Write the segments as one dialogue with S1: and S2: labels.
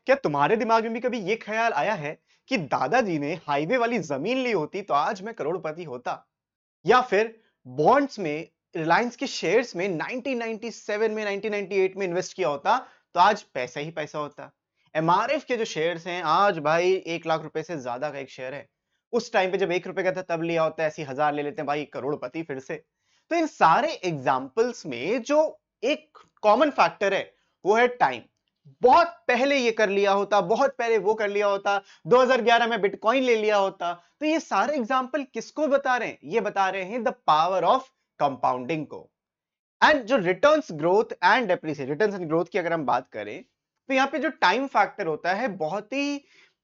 S1: क्या तुम्हारे दिमाग में भी कभी ये ख्याल आया है कि दादाजी ने हाईवे वाली जमीन ली होती तो आज मैं करोड़पति होता? या फिर बॉन्ड्स में रिलायंस के शेयर्स में 1997 में 1998 में इन्वेस्ट किया होता तो आज पैसा ही पैसा होता। एमआरएफ के जो शेयर्स हैं आज भाई 1 लाख रुपए से ज्यादा का एक शेयर है। उस टाइम पे जब 1 रुपए का था तब लिया होता, ऐसी 1000 ले लेते हैं भाई, करोड़पति फिर से। तो इन सारे एग्जाम्पल्स में जो एक कॉमन फैक्टर है वो है टाइम। बहुत पहले ये कर लिया होता, बहुत पहले वो कर लिया होता, 2011 में बिटकॉइन ले लिया होता। तो ये सारे एग्जाम्पल किसको बता रहे हैं? ये बता रहे हैं द पावर ऑफ कंपाउंडिंग को। एंड जो returns growth and depreciation, returns and growth की अगर हम बात करें तो यहाँ पे जो टाइम फैक्टर होता है बहुत ही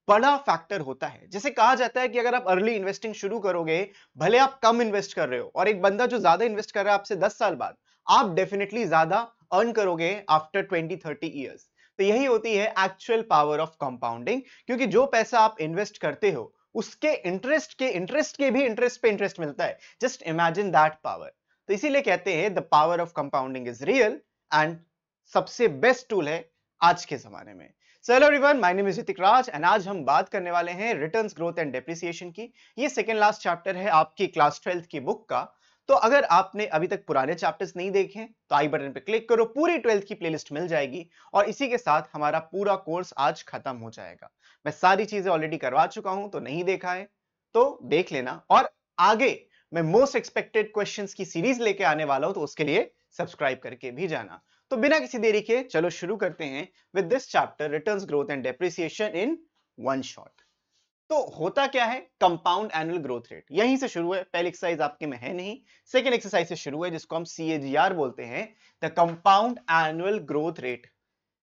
S1: बड़ा फैक्टर होता है। जैसे कहा जाता है कि अगर आप अर्ली इन्वेस्टिंग शुरू करोगे, भले आप कम इन्वेस्ट कर रहे हो, और एक बंदा जो ज्यादा इन्वेस्ट कर रहा है आपसे 10 साल बाद, आप डेफिनेटली ज्यादा अर्न करोगे आफ्टर 20-30 ईयर्स। तो यही होती है एक्चुअल पावर ऑफ कंपाउंडिंग, क्योंकि जो पैसा आप इन्वेस्ट करते हो उसके इंटरेस्ट के भी इंटरेस्ट पे इंटरेस्ट मिलता है। Just imagine that power. तो इसीलिए कहते हैं the power of compounding is real and सबसे बेस्ट टूल है आज के जमाने में। So hello everyone, my name is Hrithik Raj and आज हम बात करने वाले हैं रिटर्न्स ग्रोथ एंड डेप्रिसिएशन की। ये सेकंड लास्ट चैप्टर है आपकी क्लास 12th की बुक का। तो अगर आपने अभी तक पुराने चैप्टर्स नहीं देखे हैं तो आई बटन पे क्लिक करो, पूरी 12th की प्लेलिस्ट मिल जाएगी और इसी के साथ हमारा पूरा कोर्स आज खत्म हो जाएगा। मैं सारी चीजें ऑलरेडी करवा चुका हूं, तो नहीं देखा है तो देख लेना। और आगे मैं मोस्ट एक्सपेक्टेड क्वेश्चंस की सीरीज लेके आने वाला हूं, तो उसके लिए सब्सक्राइब करके भी जाना। तो बिना किसी देरी के चलो शुरू करते हैं with this chapter, returns growth and depreciation in one shot. तो होता क्या है? Compound annual growth rate. यहीं से शुरू है, पहली एक्सरसाइज आपके में है नहीं, सेकंड एक्सरसाइज से शुरू है जिसको हम सीएजीआर बोलते हैं, the compound annual growth rate.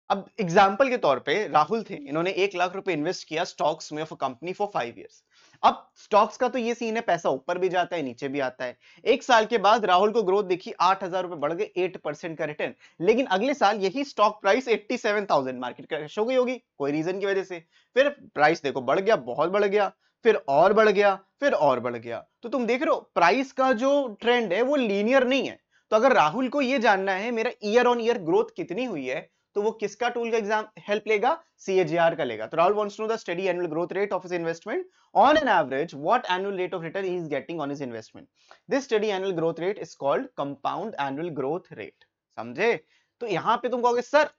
S1: अब एग्जाम्पल के तौर पे राहुल थे, इन्होंने 1 लाख रुपए इन्वेस्ट किया स्टॉक्स में of a company for 5 years. अब स्टॉक्स का तो ये सीन है, पैसा ऊपर भी जाता है नीचे भी आता है। 1 साल के बाद राहुल को ग्रोथ देखी, 8,000 रुपए बढ़ गए, 8% का रिटर्न। लेकिन अगले साल यही स्टॉक प्राइस 87,000 मार्केट क्रैश हो गई होगी कोई रीजन की वजह से। फिर प्राइस देखो बढ़ गया, बहुत बढ़ गया, फिर और बढ़ गया, फिर और बढ़ गया। तो तुम देख रहे हो प्राइस का जो ट्रेंड है वो लीनियर नहीं है। तो अगर राहुल को ये जानना है मेरा ईयर ऑन ईयर ग्रोथ कितनी हुई है, तो वो किसका टूल का एग्जाम हेल्प लेगा? सीएजीआर का लेगा। तो Rahul wants to know the study annual growth rate of his investment on an average, what annual rate of return he is getting on his investment. This study annual growth rate is called compound annual growth rate. समझे? तो यहां पे तुम कहोगे sir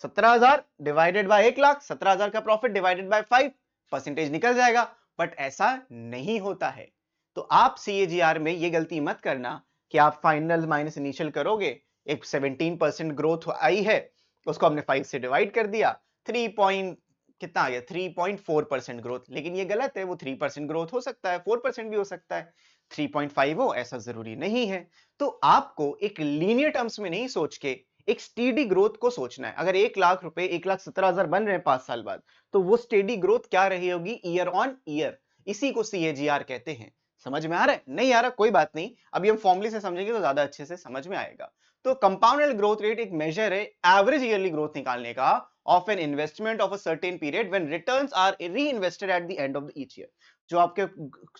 S1: 17,000 divided by 1 lakh, 17,000 का profit divided by 5, percentage निकल जाएगा। But ऐसा नहीं होता है। तो आप सीएजीआर में ये गलती मत करना कि आप फाइनल माइनस इनिशियल करोगे, एक 17% ग्रोथ आई है, उसको हमने 5 से डिवाइड कर दिया, 3 पॉइंट कितना आ गया, 3.4% ग्रोथ। लेकिन ये गलत है, वो 3% ग्रोथ हो सकता है, 4% भी हो सकता है, 3.5 हो ऐसा जरूरी नहीं है। तो आपको एक लीनियर टर्म्स में नहीं सोच के एक स्टेडी ग्रोथ को सोचना है। अगर 1 लाख रुपए 1,17,000 बन रहे हैं 5 साल बाद, तो वो स्टेडी ग्रोथ क्या रही होगी? Year on year. इसी को सीएजीआर कहते हैं। समझ में आ रहा है? नहीं आ रहा कोई बात नहीं, अभी हम फॉर्मूले से समझेंगे तो ज्यादा अच्छे से समझ में आएगा। तो कंपाउंड ग्रोथ रेट एक मेजर है एवरेज ईयरली ग्रोथ निकालने का of an investment of a certain period when returns are reinvested at the end of the each year. जो आपके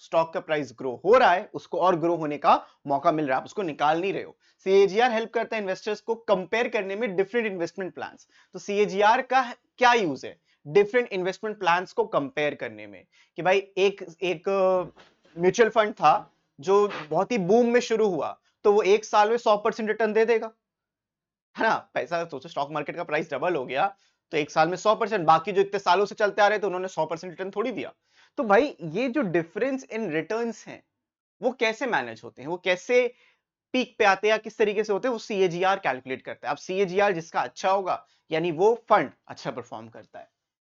S1: स्टॉक का प्राइस ग्रो हो रहा है उसको और ग्रो होने का मौका मिल रहा है, आप उसको निकाल नहीं रहे हो। सीएजीआर हेल्प करता है इन्वेस्टर्स को कंपेयर करने में डिफरेंट इन्वेस्टमेंट प्लान्स। तो सीएजीआर का क्या यूज है? डिफरेंट इन्वेस्टमेंट प्लान्स को कंपेयर करने में, कि भाई एक एक म्यूचुअल फंड था जो बहुत ही बूम में शुरू हुआ, तो वो 1 साल में 100% रिटर्न दे देगा, है ना? पैसा सोचो, स्टॉक मार्केट का प्राइस डबल हो गया तो 1 साल में 100%, बाकी जो इतने सालों से चलते आ रहे थे उन्होंने 100% रिटर्न थोड़ी दिया। तो भाई ये जो डिफरेंस इन रिटर्न्स हैं वो कैसे मैनेज होते हैं, वो कैसे पीक पे आते हैं या किस तरीके से होते हैं, वो सीएजीआर कैलकुलेट करता है। अब सीएजीआर जिसका अच्छा होगा यानी वो फंड अच्छा परफॉर्म करता है।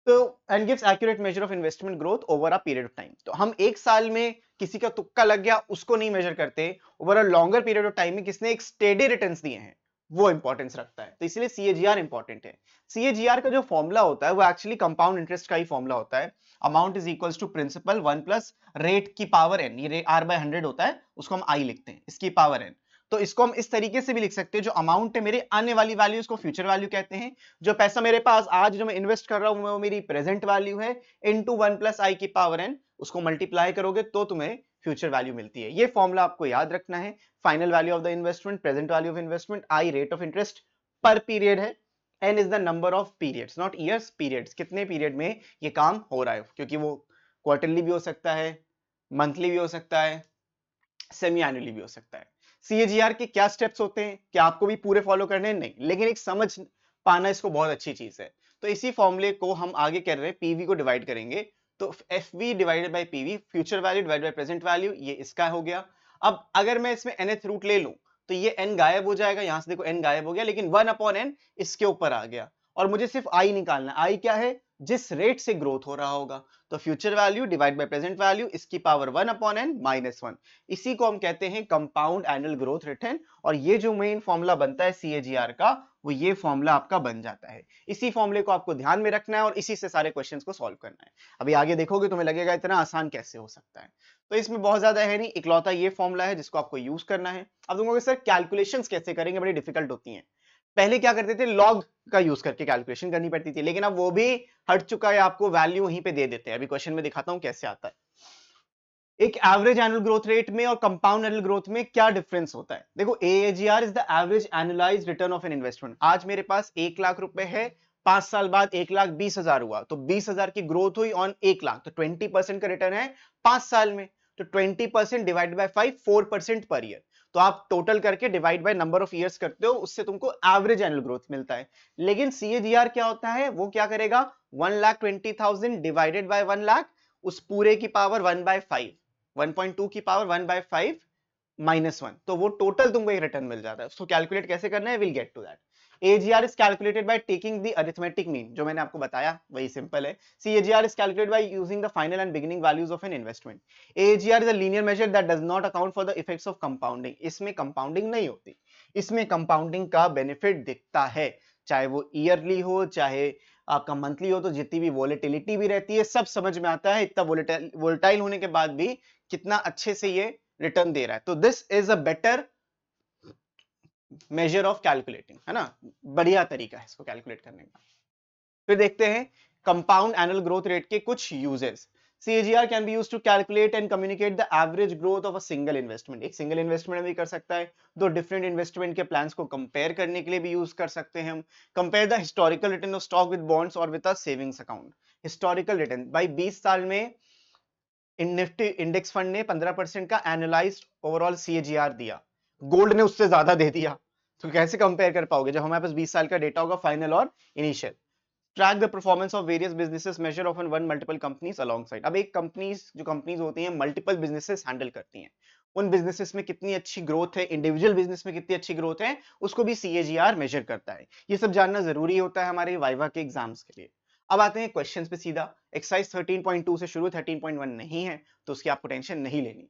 S1: तो and gives accurate measure of investment growth over a period of time. तो हम 1 साल में किसी का तुक्का लग गया उसको नहीं मेजर करते, over a longer period of time में किसने एक स्टेडी रिटर्न्स दिए हैं वो इंपॉर्टेंस रखता है। तो इसलिए सीएजीआर इंपॉर्टेंट है। सीएजीआर का जो फॉर्मूला होता है वो एक्चुअली कंपाउंड इंटरेस्ट का ही फॉर्मूला होता है। Amount is equals to principal 1 plus rate की पावर एन, ये R/100 होता है, उसको हम आई लिखते हैं, इसकी पावर एन। तो इसको हम इस तरीके से भी लिख सकते हैं, जो अमाउंट है मेरे आने वाली वैल्यू उसको फ्यूचर वैल्यू कहते हैं, जो पैसा मेरे पास आज जो मैं इन्वेस्ट कर रहा हूं वो मेरी प्रेजेंट वैल्यू है, इनटू 1 प्लस आई की पावर एन, उसको मल्टीप्लाई करोगे तो तुम्हें फ्यूचर वैल्यू मिलती है। ये फॉर्मूला आपको याद रखना है। Final value of the investment, present value of investment, I rate of interest पर पीरियड है, n is the number of periods, not years, periods, कितने पीरियड में ये काम हो रहा है, क्योंकि वो क्वार्टरली भी हो सकता है, मंथली भी हो सकता है, सेमी एनुअली भी हो सकता है। सीएजीआर के क्या स्टेप्स होते हैं, क्या आपको भी पूरे फॉलो करने हैं? नहीं, लेकिन एक समझ पाना इसको बहुत अच्छी चीज है। तो इसी फॉर्मूले को हम आगे कर रहे हैं, पीवी को डिवाइड करेंगे, तो F V divided by PV, future value divided by present value, ये इसका हो गया। अब अगर मैं इसमें nth रूट ले लूं तो ये n गायब हो जाएगा, यहां से देखो n गायब हो गया, लेकिन 1 अपॉन n इसके ऊपर आ गया, और मुझे सिर्फ i निकालना है। i क्या है? जिस रेट से ग्रोथ हो रहा होगा, तो future value divide by present value, इसकी पावर 1 अपॉन n माइनस 1, इसी को हम कहते हैं कंपाउंड एनुअल ग्रोथ रिटर्न। और ये जो मेन फॉर्मूला बनता है सीएजीआर का, वो ये फॉर्मूला आपका बन जाता है। इसी फॉर्मूले को आपको ध्यान में रखना है और इसी से सारे क्वेश्चंस को सॉल्व करना है। अभी आगे देखोगे तुम्हें लगेगा इतना आसान कैसे हो सकता है, तो इसमें बहुत ज्यादा है नहीं, इकलौता ये फॉर्मूला है जिसको आपको यूज करना है। अब तुम कहोगे सर कैलकुलेशंस कैसे करेंगे, बड़ी डिफिकल्ट होती हैं। पहले क्या करते थे, लॉग का यूज करके कैलकुलेशन करनी पड़ती थी, लेकिन अब वो भी हट चुका है, आपको वैल्यू वहीं पे दे देते हैं। अभी क्वेश्चन में दिखाता हूं कैसे आता है। एक एवरेज एनुअल ग्रोथ रेट में और कंपाउंड एनुअल ग्रोथ में क्या डिफरेंस होता है? देखो, AAGR is the average annualised return of an investment. आज मेरे पास 1 लाख रुपए है, 5 साल बाद 1,20,000 हुआ, तो 20,000 की ग्रोथ हुई ऑन 1 लाख, तो 20% का रिटर्न है 5 साल में। तो 20% डिवाइड बाय 5, 4% पर ईयर। तो आप टोटल करके divide by number of years करते हो, उससे तुमको एवरेज एनुअल ग्रोथ मिलता है। लेकिन सीएजीआर क्या होता है, वो क्या करेगा, 1,20,000 डिवाइडेड बाय 1 लाख, उस पूरे की पावर 1/5, 1.2 की पावर 1/5 -1, तो वो टोटल तुमको एक रिटर्न मिल जाता है। उसको कैलकुलेट कैसे करना है, will get to that. AGR is calculated by taking the arithmetic mean, जो मैंने आपको बताया वही सिंपल है। CAGR is calculated by using the final and beginning values of an investment. AGR is a linear measure that does not account for the effects of compounding. इसमें compounding नहीं होती, इसमें कंपाउंडिंग का बेनिफिट दिखता है, चाहे वो ईयरली हो चाहे आपका मंथली हो, तो जितनी भी वोलेटिलिटी भी रहती है सब समझ में आता है। इतना वोलेटाइल होने के बाद भी कितना अच्छे से ये रिटर्न दे रहा है, तो this is a better measure of calculating, है ना, बढ़िया तरीका है इसको कैलकुलेट करने का। फिर देखते हैं कंपाउंड एनुअल ग्रोथ रेट के कुछ uses. CAGR can be used to calculate and communicate the average growth of a single investment. एक सिंगल इन्वेस्टमेंट में भी कर सकता है, दो डिफरेंट इन्वेस्टमेंट के प्लान्स को कंपेयर करने के लिए भी यूज कर सकते हैं हम। Compare the historical return of stock with bonds और with a savings account. Historical return, भाई 20 साल में निफ्टी इंडेक्स फंड ने 15% का एनुअलाइज्ड ओवरऑल सीएजीआर दिया, गोल्ड ने उससे ज्यादा दे दिया, तो कैसे कंपेयर कर पाओगे जब हमारे पास 20 साल का डेटा होगा, फाइनल और initial. Track the performance of various businesses, measure of one multiple companies alongside. अब एक कंपनीज, जो कंपनीज होती हैं मल्टीपल बिजनेसेस हैंडल करती हैं, उन बिजनेसेस में कितनी अच्छी ग्रोथ है, इंडिविजुअल बिजनेस में कितनी अच्छी ग्रोथ है, उसको भी सीएजीआर मेजर करता है। ये सब जानना जरूरी होता है हमारे वाइवा के एग्जाम्स के लिए। अब आते हैं क्वेश्चंस पे सीधा। एक्सरसाइज 13.2 से शुरू, 13.1 नहीं है, तो उसकी आपको टेंशन नहीं लेनी।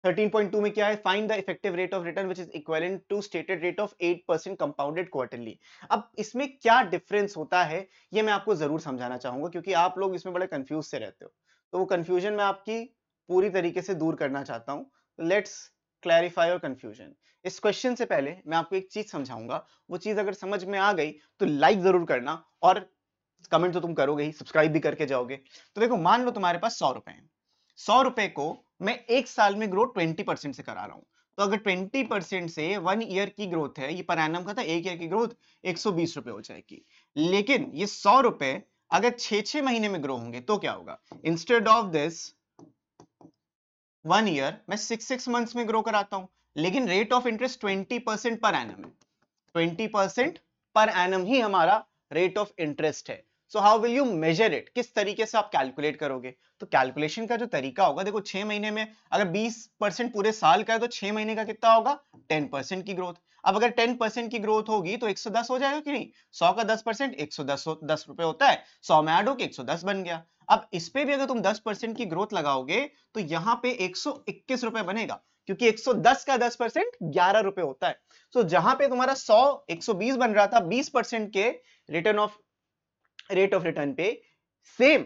S1: 13.2 में क्या है, find the effective rate of return which is equivalent to stated rate of 8% compounded quarterly. अब इसमें क्या डिफरेंस होता है, ये मैं आपको जरूर समझाना चाहूंगा, क्योंकि आप लोग इसमें बड़े कंफ्यूज से रहते हो, तो वो कंफ्यूजन मैं आपकी पूरी तरीके से दूर करना चाहता हूं। Let's clarify your confusion. इस क्वेश्चन से पहले मैं आपको एक चीज समझाऊंगा, वो चीज अगर समझ में आ गई तो लाइक जरूर करना, और कमेंट तो तुम करोगे ही, सब्सक्राइब भी करके जाओगे। तो देखो, मान लो तुम्हारे पास 100 रुपए हैं, 100 रुपए को मैं एक साल में ग्रोथ 20% से करा रहा हूं, तो अगर 20% से 1 ईयर की ग्रोथ है, ये पर एनम का था, एक ईयर की ग्रोथ 120 रुपए हो जाएगी। लेकिन ये 100 रुपए अगर 6 महीने में ग्रो होंगे तो क्या होगा, इंस्टेड ऑफ दिस 1 ईयर मैं 6 मंथ्स में ग्रो कराता हूं, लेकिन rate of interest 20% per annum है, 20% पर एनम ही हमारा रेट ऑफ इंटरेस्ट है। So how will you measure it, किस तरीके से आप कैलकुलेट करोगे? तो कैलकुलेशन का जो तरीका होगा, देखो 6 महीने में अगर 20% पूरे साल का है, तो 6 महीने का कितना होगा, 10% की ग्रोथ। अब अगर 10% की ग्रोथ होगी तो 110 हो जाएगा कि नहीं, 100 का 10% 110, 10 रुपए होता है, 100 में ऐड होके 110 बन गया। अब इस पे भी अगर तुम 10% की ग्रोथ लगाओगे तो यहां पे 121 रुपए बनेगा, क्योंकि 110 का 10% 11 रुपए होता है। तो जहां पे तुम्हारा 100 120 बन रहा था 20% के return of rate of return पे, सेम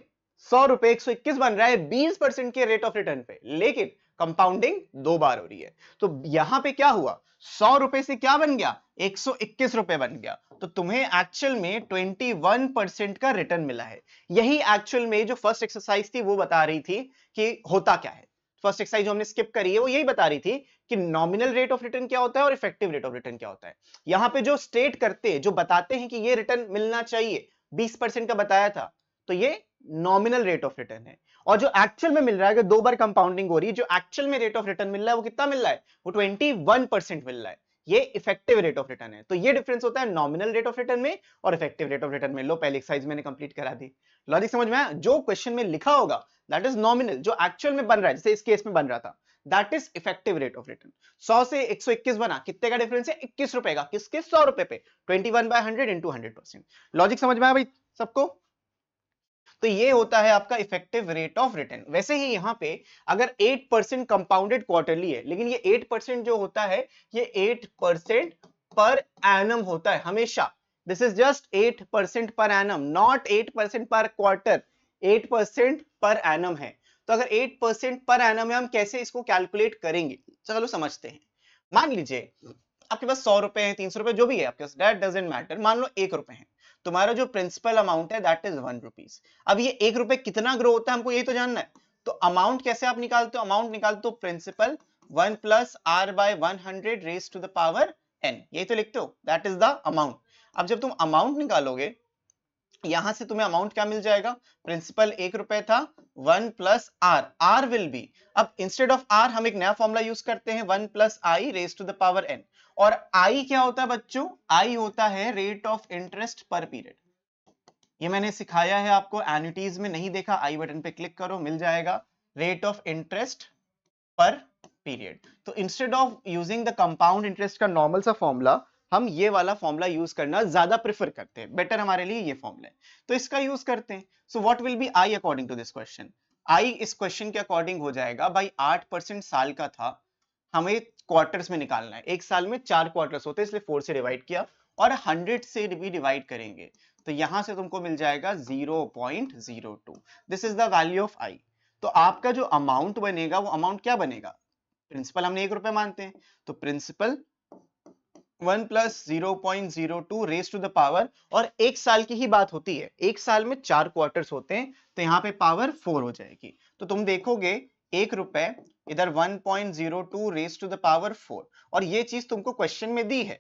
S1: 100 रुपए 121 बन रहा है 20% के रेट ऑफ रिटर्न पे, लेकिन कंपाउंडिंग 2 बार हो रही है। तो यहां पे क्या हुआ, 100 रुपए से क्या बन गया, 121 रुपए बन गया। तो तुम्हें एक्चुअल में 21% का रिटर्न मिला है। यही एक्चुअल में जो फर्स्ट एक्सरसाइज थी वो बता रही थी कि होता क्या है। फर्स्ट एक्सरसाइज जो हमने स्किप करी है वो यही बता रही थी कि नॉमिनल रेट ऑफ रिटर्न क्या होता है और इफेक्टिव रेट ऑफ रिटर्न क्या होता है। यहां पे जो स्टेट करते हैं, जो बताते हैं कि ये रिटर्न मिलना चाहिए, 20% का बताया था, तो ये नॉमिनल रेट ऑफ रिटर्न है। और जो एक्चुअल में मिल रहा है, दो बार कंपाउंडिंग हो रही है, जो एक्चुअल में रेट ऑफ रिटर्न मिल रहा है वो कितना मिल रहा है, वो 21% मिल रहा है, ये इफेक्टिव रेट ऑफ रिटर्न है। तो ये डिफरेंस होता है नॉमिनल रेट ऑफ रिटर्न में और इफेक्टिव रेट ऑफ रिटर्न में। लो, पहली एक्सरसाइज मैंने कंप्लीट करा दी। लॉजिक समझ में आया? जो क्वेश्चन में लिखा होगा दैट इज नॉमिनल, जो एक्चुअल में बन रहा है, जैसे इस केस में बन रहा था, that is effective rate of return. 100 से 121 बना, कितने का डिफरेंस है, 21 रुपए का, किसके, 100 रुपए पे, 21/100 इंटू 100%। लॉजिक समझ में आया भाई सबको? तो ये होता है आपका इफेक्टिव रेट ऑफ रिटर्न। वैसे ही यहां पे अगर 8% कंपाउंडेड क्वार्टरली है, लेकिन ये 8% जो होता है, ये 8% पर एनम होता है हमेशा। This is just 8% per annum, not 8% पर क्वार्टर, 8% पर एनम है। तो अगर 8% पर एनम है, हम कैसे इसको कैलकुलेट करेंगे, चलो समझते हैं। मान लीजिए आपके पास 100 रुपए है, 300 रुपए, जो भी है आपके पास, दैट डजंट मैटर। मान लो 1 रुपए है, तुम्हारा जो प्रिंसिपल अमाउंट है दैट इज 1 रुपीज। अब ये 1 रुपए कितना ग्रो होता है, हमको यही तो जानना है। तो अमाउंट कैसे आप निकालते हो, अमाउंट निकालते हो principal 1 plus R by 100 raise to the power n, यही तो लिखते हो, दैट इज द अमाउंट। अब जब तुम अमाउंट निकालोगे, यहां से तुम्हें अमाउंट क्या मिल जाएगा, प्रिंसिपल 1 रुपए था, 1 plus R, R will be, अब इंस्टेड ऑफ आर हम एक नया फॉर्मूला यूज करते हैं, 1 plus I raise to the power n। और आई क्या होता है बच्चों, आई होता है रेट ऑफ इंटरेस्ट पर पीरियड। ये मैंने सिखाया है आपको, एन्युटीज में नहीं देखा, आई बटन पे क्लिक करो, मिल जाएगा, रेट ऑफ इंटरेस्ट पर पीरियड। तो instead of using the compound interest का नॉर्मल सा फॉर्मूला, हम ये वाला फॉर्मूला यूज करना ज्यादा प्रेफर करते हैं, बेटर हमारे लिए ये फॉर्मूला है, तो इसका यूज करते हैं। So what will be I according to this question, I इस क्वेश्चन के अकॉर्डिंग हो जाएगा, भाई 8% साल का था, हमें क्वार्टर्स में निकालना है, एक साल में 4 क्वार्टर्स होते हैं, इसलिए 4 से डिवाइड किया और 100 से भी डिवाइड करेंगे, तो यहां से तुमको मिल जाएगा 0.02, this is the value of I. तो आपका जो अमाउंट बनेगा, वो अमाउंट क्या बनेगा, प्रिंसिपल हमने 1 रुपए मानते हैं, तो principal 1 plus 0.02 raise to the power, और एक साल की ही बात होती है, एक साल में 4 क्वार्टर्स होते हैं, तो यहाँ पे पावर 4 हो जाएगी। तो तुम देखोगे 1 रुपए इधर 1.02 रेज टू द पावर 4, और ये चीज तुमको क्वेश्चन में दी है,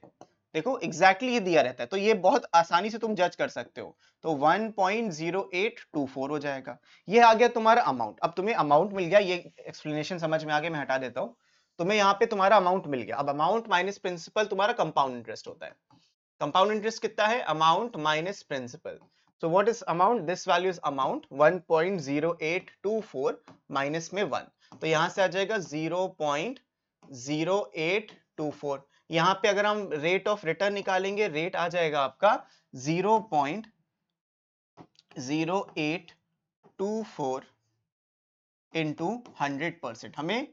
S1: देखो एग्जैक्टली ये दिया रहता है, तो ये बहुत आसानी से तुम जज कर सकते हो। तो 1.0824 हो जाएगा, ये आ गया तुम्हारा अमाउंट। अब तुम्हें अमाउंट मिल गया, ये एक्सप्लेनेशन समझ में आ गया, मैं हटा देता हूं। तुम्हें यहाँ पे तुम्हारा अमाउंट मिल गया। अब अमाउंट माइनस प्रिंसिपल तुम्हारा कंपाउंड इंटरेस्ट होता है। कंपाउंड इंटरेस्ट कितना है, amount minus principal. So what is amount? This value is amount 1.0824 minus में 1, तो यहां से आ जाएगा 0.0824। यहां पे अगर हम रेट ऑफ रिटर्न निकालेंगे, रेट आ जाएगा आपका 0.0824 इंटू 100%। हमें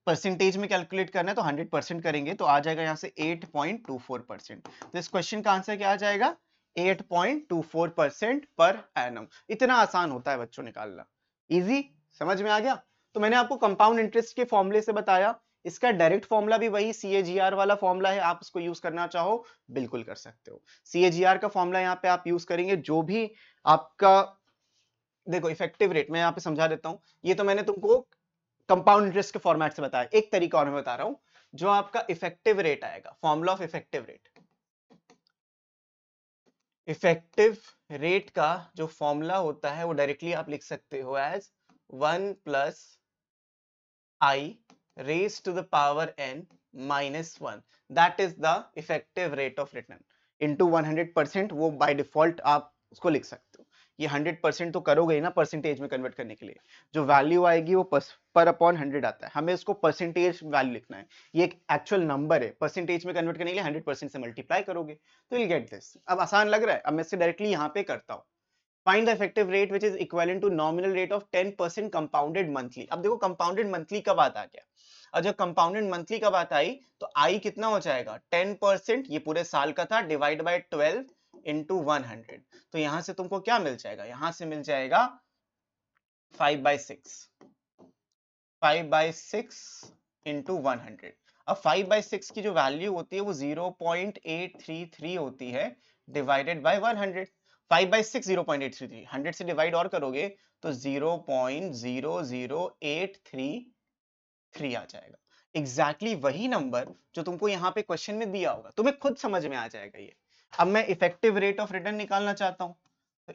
S1: परसेंटेज में कैलकुलेट करना है, तो 100% करेंगे, तो आ जाएगा यहां से 8.24%। तो इस क्वेश्चन का आंसर क्या आ जाएगा, 8.24% पर एनम। इतना आसान होता है बच्चों निकालना, इजी, समझ में आ गया। तो मैंने आपको कंपाउंड इंटरेस्ट के फॉर्मूले से बताया, इसका डायरेक्ट फॉर्मूला भी वही CAGR वाला फॉर्मूला है, आप उसको यूज करना चाहो बिल्कुल कर सकते हो। CAGR का फॉर्मूला यहाँ पे आप यूज करेंगे, जो भी आपका, देखो इफेक्टिव रेट मैं यहाँ पे समझा देता हूँ, ये तो मैंने तुमको कंपाउंड इंटरेस्ट के फॉर्मेट से बताया, एक तरीका और मैं बता रहा हूं, जो आपका इफेक्टिव रेट आएगा, formula of effective rate, effective rate का जो फॉर्मूला होता है वो डायरेक्टली आप लिख सकते हो as 1 plus I raise to the power n minus 1, that is the effective rate of return into 100%। वो बाय डिफॉल्ट आप उसको लिख सकते हो, ये 100% तो करोगे ही ना परसेंटेज में कन्वर्ट करने के लिए, जो वैल्यू आएगी वो पर अपॉन 100 आता है, हमें उसको परसेंटेज वैल्यू लिखना है, ये एक एक्चुअल नंबर है, परसेंटेज में कन्वर्ट करने के लिए 100% से मल्टीप्लाई करोगे तो विल गेट दिस। अब आसान लग रहा है, अब मैं इससे डायरेक्टली यहाँ पे करता हूँ, find the effective rate which is equivalent to nominal rate of 10% compounded monthly. अब देखो कंपाउंडेड मंथली का बात आ गया, और जब कंपाउंडेड मंथली का बात आई तो आई कितना हो जाएगा, 10%, ये पूरे साल का था, डिवाइड बाय 12 इंटू 100, तो यहां से तुमको क्या मिल जाएगा, यहां से मिल जाएगा 5/6, 5/6 इंटू 100। अब 5/6 की जो वैल्यू होती है वो 0.833 होती है, डिवाइडेड बाय 100। 5/6 0.833, 100 से डिवाइड और करोगे तो 0.00833 आ जाएगा। एग्जैक्टली वही नंबर जो तुमको यहाँ पे क्वेश्चन में दिया होगा, तुम्हें खुद समझ में आ जाएगा ये। अब मैं इफेक्टिव रेट ऑफ रिटर्न निकालना चाहता हूं, तो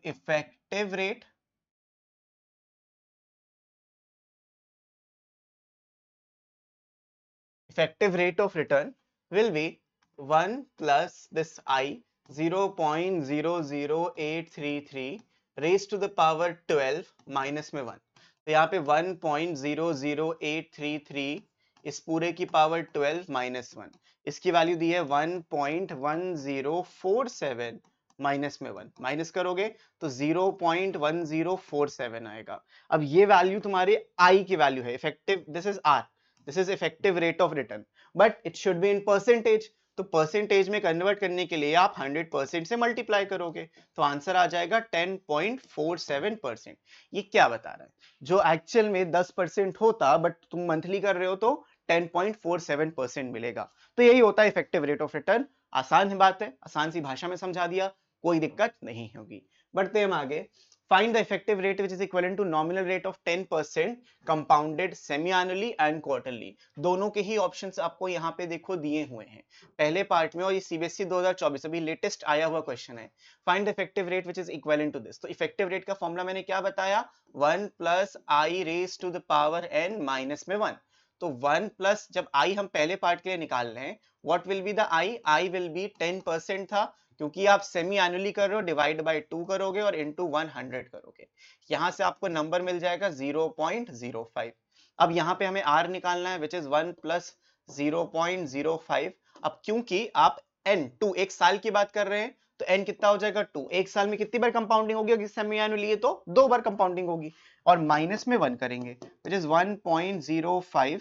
S1: effective rate of return will be 1 plus this I 0.00833 raised to the power 12 minus में 1। तो यहाँ पे 1.00833 इस पूरे की पावर 12 माइनस 1, इसकी वैल्यू दी है 1.1047 माइनस में 1, माइनस करोगे तो 0.1047 आएगा। अब ये वैल्यू तुम्हारे आई की वैल्यू है, effective, this is R, this is effective rate of return, but it should be in percentage. तो परसेंटेज में कन्वर्ट करने के लिए आप 100% से मल्टीप्लाई करोगे, तो आंसर आ जाएगा 10.47%। ये क्या बता रहा है, जो एक्चुअल में 10% होता बट तुम मंथली कर रहे हो तो 10.47% मिलेगा। तो यही होता है इफेक्टिव रेट ऑफ रिटर्न। आसान बात है, आसान सी भाषा में समझा दिया, कोई दिक्कत नहीं होगी। बढ़ते हम आगे। Find the effective rate which is equivalent to nominal rate of 10% compounded semi-annually and quarterly। दोनों के ही ऑप्शंस आपको यहाँ पे देखो दिए हुए हैं पहले पार्ट में, और ये सीबीएसई 2024 अभी लेटेस्ट आया हुआ क्वेश्चन है। Find the effective rate which is equivalent to this. तो इफेक्टिव रेट का फॉर्मूला मैंने क्या बताया, 1 plus I raise to the power n minus में 1। तो 1 प्लस, जब आई हम पहले पार्ट के लिए निकाल रहे हैं, what will be the I will be 10% था, क्योंकि आप सेमी एनुअली कर रहे हो, डिवाइड बाय 2 करोगे और इनटू 100 करोगे, यहां से आपको नंबर मिल जाएगा 0.05। अब यहाँ पे हमें r निकालना है विच इज 1 प्लस 0.05। अब क्योंकि आप n2 एक साल की बात कर रहे हैं, तो n कितना हो जाएगा 2, एक साल में कितनी बार कंपाउंडिंग होगी सेमी एनुअली, तो 2 बार कंपाउंडिंग होगी, और माइनस में 1 करेंगे विच इज 1.05,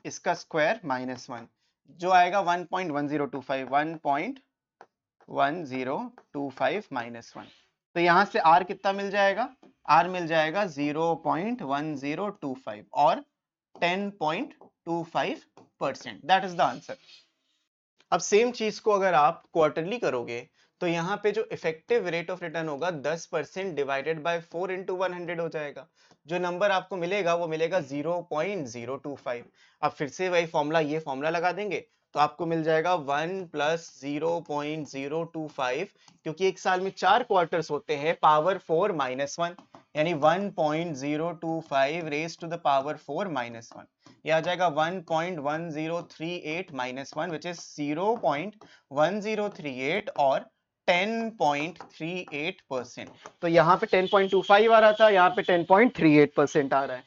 S1: इसका स्क्वायर माइनस 1, जो आएगा 1.1025, 1.1025 माइनस 1। तो यहां से r कितना मिल जाएगा, r मिल जाएगा 0.1025 और 10.25%, दैट इज द आंसर। अब सेम चीज को अगर आप क्वार्टरली करोगे, तो यहाँ पे जो इफेक्टिव रेट ऑफ रिटर्न होगा 10% डिवाइडेड बाय 4 इंटू 100 हो जाएगा, जो नंबर आपको मिलेगा वो मिलेगा 0.025। अब फिर से वही फॉर्मूला, ये फॉर्मूला लगा देंगे, तो आपको मिल जाएगा 1 प्लस 0.025, क्योंकि एक साल में 4 क्वार्टर्स होते हैं, पावर 4 माइनस 1, यानी 1.025 raise to the power 4 minus 1। ये आ जाएगा 1.1038 माइनस 1 विच इज 0.1038 और 10.38%। तो यहाँ पे 10.25 आ रहा था, यहाँ पे 10.38% आ रहा है।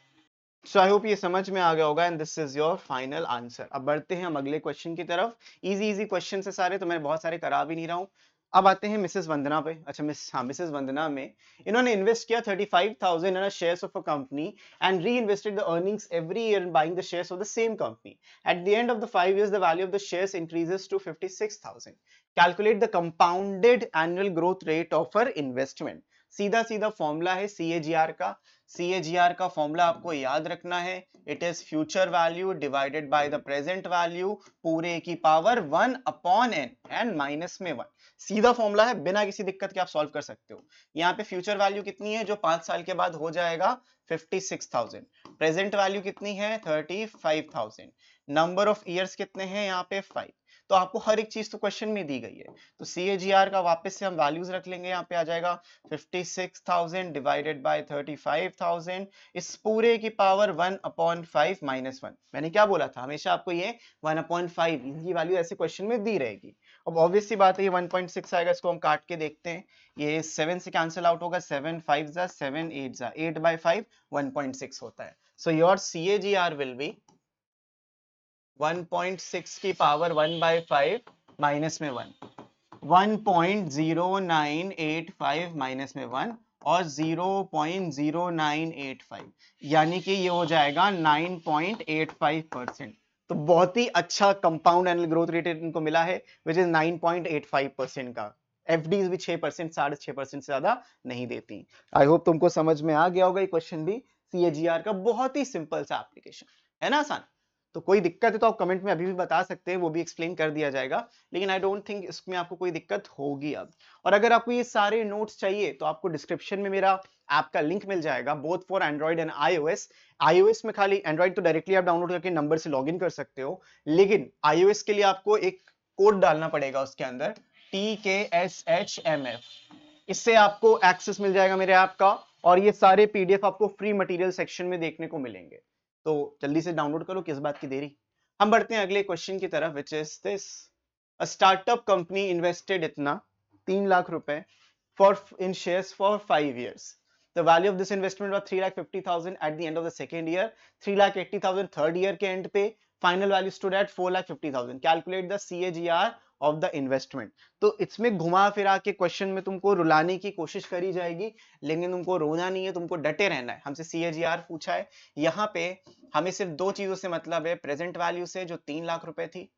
S1: सो आई होप ये समझ में आ गया होगा, and this is your final answer. अब बढ़ते हैं हम अगले क्वेश्चन की तरफ। इजी इजी क्वेश्चन है सारे, तो मैं बहुत सारे करा भी नहीं रहा हूँ। अब आते हैं मिसेस वंदना पे। अच्छा मिसेस वंदना में इन्होंने इन्वेस्ट किया 35,000 in shares of a company and reinvested the earnings every year in buying the shares of the same company. At the end of the 5 years the value of the shares increases to 56,000। Calculate the compounded annual growth rate of her investment. सीधा सीधा formula है CAGR का। CAGR का formula आपको याद रखना है, it is future value divided by the present value पूरे की power 1 upon n and minus में 1। सीधा फॉर्मूला है, बिना किसी दिक्कत के आप सॉल्व कर सकते हो। यहाँ पे फ्यूचर वैल्यू कितनी है, जो 5 साल के बाद हो जाएगा 56,000। प्रेजेंट वैल्यू कितनी है 35,000। नंबर ऑफ ईयर्स कितने हैं यहाँ पे 5। तो आपको हर एक चीज तो क्वेश्चन में दी गई है, तो सीएजीआर का वापस से हम वैल्यूज रख लेंगे। यहाँ पे आ जाएगा 56,000 डिवाइडेड बाय 35,000, इस पूरे की पावर 1 अपॉन 5 माइनस 1। मैंने क्या बोला था, हमेशा आपको ये 1 अपॉन 5 इनकी वैल्यू ऐसे क्वेश्चन में दी रहेगी। अब ऑब्वियस सी बात है, ये 1.6 आएगा, इसको हम काट के देखते हैं। ये 7 से कैंसिल आउट होगा, 7 5 जा 7 8 जा 8 by 5 1.6 होता है। So your CAGR will be 1.6 की पावर 1 by 5 माइनस में 1, 1.0985 माइनस में 1 और 0.0985, यानी कि ये हो जाएगा 9.85%। तो बहुत ही अच्छा कंपाउंड एनुअल ग्रोथ रेट इनको मिला है विच इज 9.85% का। एफडीज भी 6%, 6.5% से ज्यादा नहीं देती। आई होप तुमको समझ में आ गया होगा ये क्वेश्चन भी। सीएजीआर का बहुत ही सिंपल सा एप्लीकेशन है ना, आसान। तो कोई दिक्कत है तो आप कमेंट में अभी भी बता सकते हैं, वो भी एक्सप्लेन कर दिया जाएगा, लेकिन आई डोंट थिंक इसमें आपको कोई दिक्कत होगी अब। और अगर आपको ये सारे नोट्स चाहिए तो आपको डिस्क्रिप्शन में मेरा ऐप का लिंक मिल जाएगा, both for Android and iOS। iOS में खाली, एंड्रॉइड तो डायरेक्टली आप डाउनलोड करके नंबर से लॉगिन कर सकते हो, लेकिन iOS के लिए आपको एक कोड डालना पड़ेगा उसके अंदर, TKSHMF। इससे आपको एक्सेस मिल जाएगा मेरे ऐप का, और ये सारे पीडीएफ आपको फ्री मटेरियल सेक्शन में देखने को मिलेंगे। तो जल्दी से डाउनलोड करो, किस बात की देरी। हम बढ़ते हैं अगले क्वेश्चन की तरफ, which is this. A startup company invested इतना 3 लाख रुपए for in shares for 5 years. The value of this investment was 3,50,000 at the end of the second year, 3,80,000 third year के एंड पे, final value stood at 4,50,000. Calculate the CAGR of the investment. तो इसमें घुमा फिरा के question में तुमको रुलाने की कोशिश करी जाएगी, लेकिन तुमको रोना नहीं है, तुमको डटे रहना है। हमसे CAGR पूछा है, यहाँ पे हमें सिर्फ दो चीजों से मतलब है, प्रेजेंट वैल्यू से जो 3 लाख रुपए थी,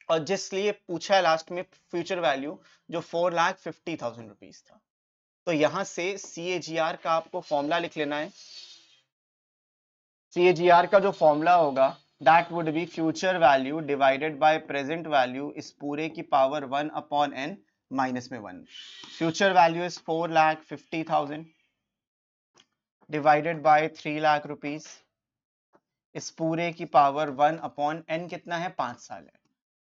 S1: और जिसलिए पूछा है लास्ट में फ्यूचर वैल्यू जो 4,50,000 रुपीज था। तो यहां से CAGR का आपको फॉर्मूला लिख लेना है। CAGR का जो फॉर्मूला होगा, that would be future value divided by present value इस पूरे की पावर 1/n माइनस में 1। Future value is 4,50,000 divided by 3 lakh rupees इस पूरे की पावर 1/n, कितना है, 5 साल है।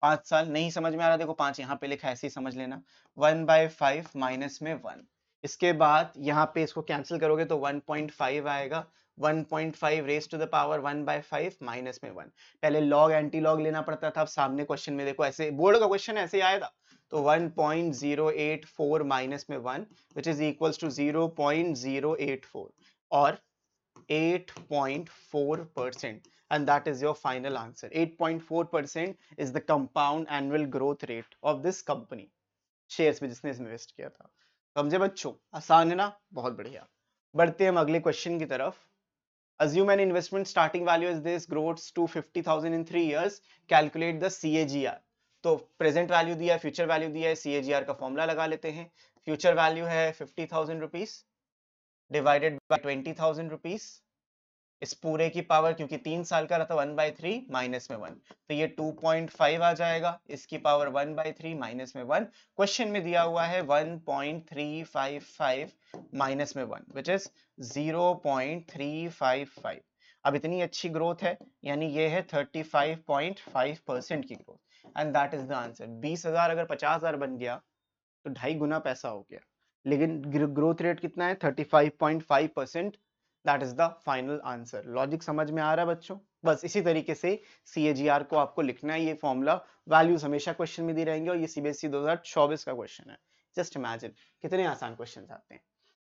S1: 5 साल नहीं समझ में आ रहा, देखो 5 यहाँ पे लिखा है, ऐसे ही समझ लेना। 1/5 माइनस में 1, इसके बाद यहाँ पे इसको कैंसिल करोगे तो 1.5 आएगा। 1.5 raise to the power 1/5 minus में 1। पहले लॉग एंटी लॉग लेना पड़ता था, अब सामने क्वेश्चन में देखो ऐसे, बोर्ड का क्वेश्चन ऐसे ही आया था। तो 1.084 माइनस में 1 विच इज इक्वल्स टू 0.084 और 8.4%, and that is your final answer. 8.4% is the compound annual growth rate of this company, shares में जिसने इन्वेस्ट किया था। समझे बच्चों, आसान है ना, बहुत बढ़िया। बढ़ते हैं हम अगले क्वेश्चन की तरफ। Assume an investment starting value is this, grows to 50,000 in 3 years, calculate the CAGR। तो प्रेजेंट वैल्यू दिया है, फ्यूचर वैल्यू दिया है, CAGR का फॉर्मूला लगा लेते हैं। फ्यूचर वैल्यू है 50,000 रुपीज डिवाइडेड बाय 20,000 रुपीज इस पूरे की पावर, क्योंकि 3 साल का रहता 1/3 माइनस में 1, तो ये 2.5 आ जाएगा, इसकी पावर 1/3 माइनस में 1। क्वेश्चन में दिया हुआ है 1.355 माइनस में 1 विच इज 0.355। अब इतनी अच्छी ग्रोथ है, यानी ये है 35.5% की growth, and that is the answer. 20,000 अगर 50,000 बन गया तो 2.5 गुना पैसा हो गया, लेकिन ग्रोथ रेट कितना है, 35.5%। That is the final answer. Logic समझ में आ रहा है बच्चों? बस इसी तरीके से CAGR को आपको लिखना है, ये फॉर्मूला वैल्यूज हमेशा क्वेश्चन में दी रहेंगे, और ये CBSE 2024 का क्वेश्चन है। जस्ट इमेजिन कितने आसान क्वेश्चन आते हैं।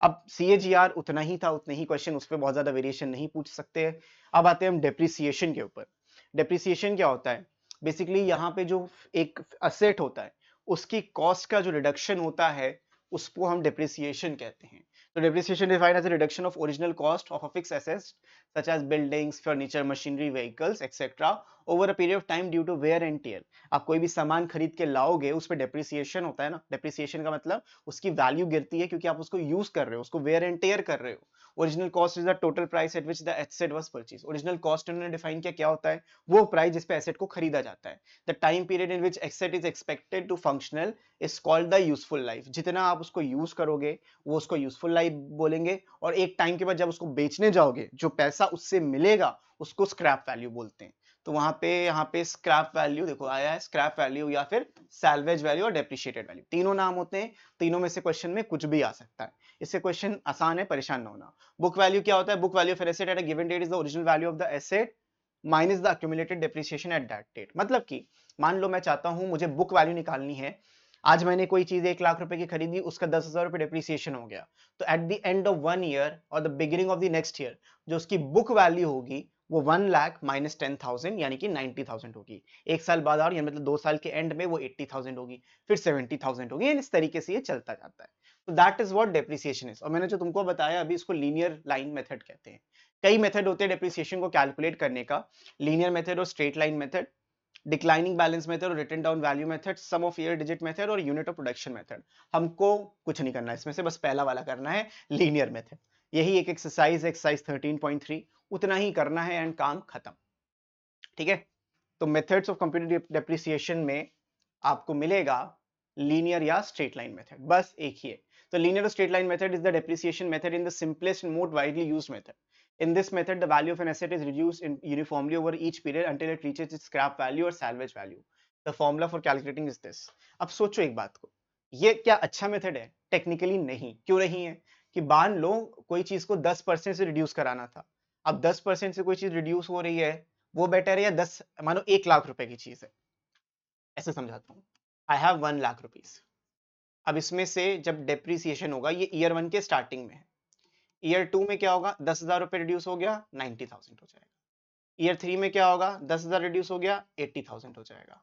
S1: अब CAGR उतना ही था, उतने ही क्वेश्चन, उस पर बहुत ज्यादा वेरिएशन नहीं पूछ सकते हैं। अब आते हैं हम डेप्रिसिएशन के ऊपर। डेप्रिसिएशन क्या होता है? बेसिकली यहाँ पे जो एक असेट होता है उसकी कॉस्ट का जो रिडक्शन होता है उसको हम डेप्रिसिएशन कहते हैं। तो depreciation defined as a reduction of original cost of a fixed assets such as buildings, furniture, machinery, vehicles, etc. over a period of time due to wear and tear. आप कोई भी सामान खरीद के लाओगे, उस पर डेप्रिसिएशन होता है ना। डेप्रिसिएशन का मतलब उसकी वैल्यू गिरती है क्योंकि आप उसको यूज कर रहे हो, उसको वेयर एंड टेयर कर रहे हो। Original cost is the total price at which the asset was purchase. Original cost उन्होंने डिफाइन किया, क्या होता है, वो प्राइस जिस पे एसेट को खरीदा जाता है। The time period in which asset is expected to functional is called the useful life. जितना आप उसको यूज करोगे वो उसको यूजफुल लाइफ बोलेंगे, और एक टाइम के बाद जब उसको बेचने जाओगे जो पैसा उससे मिलेगा उसको स्क्रैप वैल्यू बोलते हैं। तो वहां पे यहाँ पे स्क्रैप वैल्यू देखो आया है, स्क्रैप वैल्यू या फिर सैल्वेज वैल्यू और डेप्रिशिएटेड वैल्यू, तीनों नाम होते हैं। तीनों में से क्वेश्चन में कुछ भी आ सकता है। इससे क्वेश्चन आसान है, परेशान ना होना। बुक वैल्यू क्या होता है? Book value of asset at a given date is the original value of the asset minus the accumulated depreciation at that date। मतलब कि मान लो मैं चाहता हूं मुझे बुक वैल्यू निकालनी है, आज मैंने कोई चीज 1 लाख रुपए की खरीदी, उसका 10,000 रुपए डेप्रिसिएशन हो गया, तो at the end of 1 year और the beginning of the next year जो उसकी बुक वैल्यू होगी वो 1 लाख माइनस 10,000 यानी कि 90,000 होगी। एक साल बाद और मतलब 2 साल के एंड में वो 80,000 होगी, फिर 70,000 होगी, इस तरीके से ये चलता जाता है। तो that is what depreciation is. और मैंने जो तुमको बताया अभी, इसको लीनियर लाइन मेथड कहते हैं। कई मेथड होते हैं डेप्रिसिएशन को कैलकुलेट करने का, लीनियर मेथड और straight line method, declining balance method और written down value method, sum of year digit method और यूनिट ऑफ प्रोडक्शन मेथड। हमको कुछ नहीं करना इसमें से, बस पहला वाला करना है, लीनियर मेथड। यही एक एक्सरसाइज 13.3, उतना ही करना है एंड काम खत्म। ठीक है, तो मेथड्स ऑफ कंप्यूटर डेप्रिसिएशन में आपको मिलेगा लीनियर या स्ट्रेट लाइन मेथड, बस एक ही है। तो लीनियर और straight line method is the depreciation method in the simplest and most widely used method. In this method, the value of an asset is reduced uniformly over each period until it reaches its scrap value or salvage value. The formula for calculating is this. अब सोचो एक बात को, ये क्या अच्छा method है? Technically नहीं. क्यों नहीं है? कि मान लो कोई चीज को 10% से रिड्यूस कराना था, अब 10% से कोई चीज रिड्यूस हो रही है, वो बेटर है या 10, मानो 1 लाख रुपए की चीज है, ऐसे समझाता हूँ. I have 1 lakh rupees. अब इसमें से जब डेप्रिसिएशन होगा, ये ईयर 1 के स्टार्टिंग में है, ईयर 2 में क्या होगा, 10,000 रुपए रिड्यूस हो गया, 90,000 हो जाएगा. ईयर 3 में क्या होगा, 10,000 रिड्यूस हो गया, 80,000 हो जाएगा.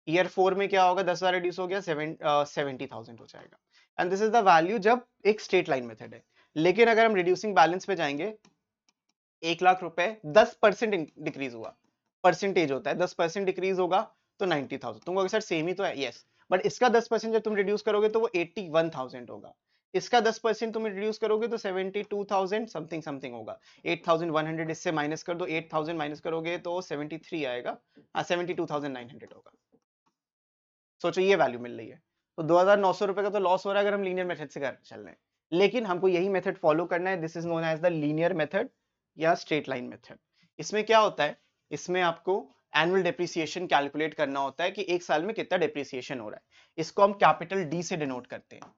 S1: ईयर 4 में क्या होगा, 10,000 रिड्यूस हो गया, 70,000 हो जाएगा. And this is the value जब एक स्ट्रेट लाइन मेथड है. लेकिन अगर हम रिड्यूसिंग बैलेंस पे जाएंगे, 1 लाख रुपए 10% डिक्रीज हुआ, परसेंटेज होता है, 10% डिक्रीज होगा तो 90,000. तुम सर सेम ही तो है, यस, बट इसका 10% जब तुम रिड्यूस करोगे तो वो 81,000 होगा. इसका 10% तुम रिड्यूस करोगे तो 72,000 समथिंग समथिंग होगा. 8,100 इससे माइनस कर दो, 8,000 माइनस करोगे तो 73 आएगा, हाँ 72,900 होगा. सोचो ये वैल्यू मिल रही है, तो 2,900 रुपए का तो लॉस हो रहा है अगर हम लीनियर मेथड से कर चल रहे हैं. लेकिन हमको यही मेथड फॉलो करना है. This is known as the linear method या स्ट्रेट लाइन मेथड. इसमें क्या होता है, इसमें आपको एनुअल डेप्रिसिएशन कैलकुलेट करना होता है कि एक साल में कितना डेप्रिसिएशन हो रहा है. इसको हम कैपिटल डी से डिनोट करते हैं.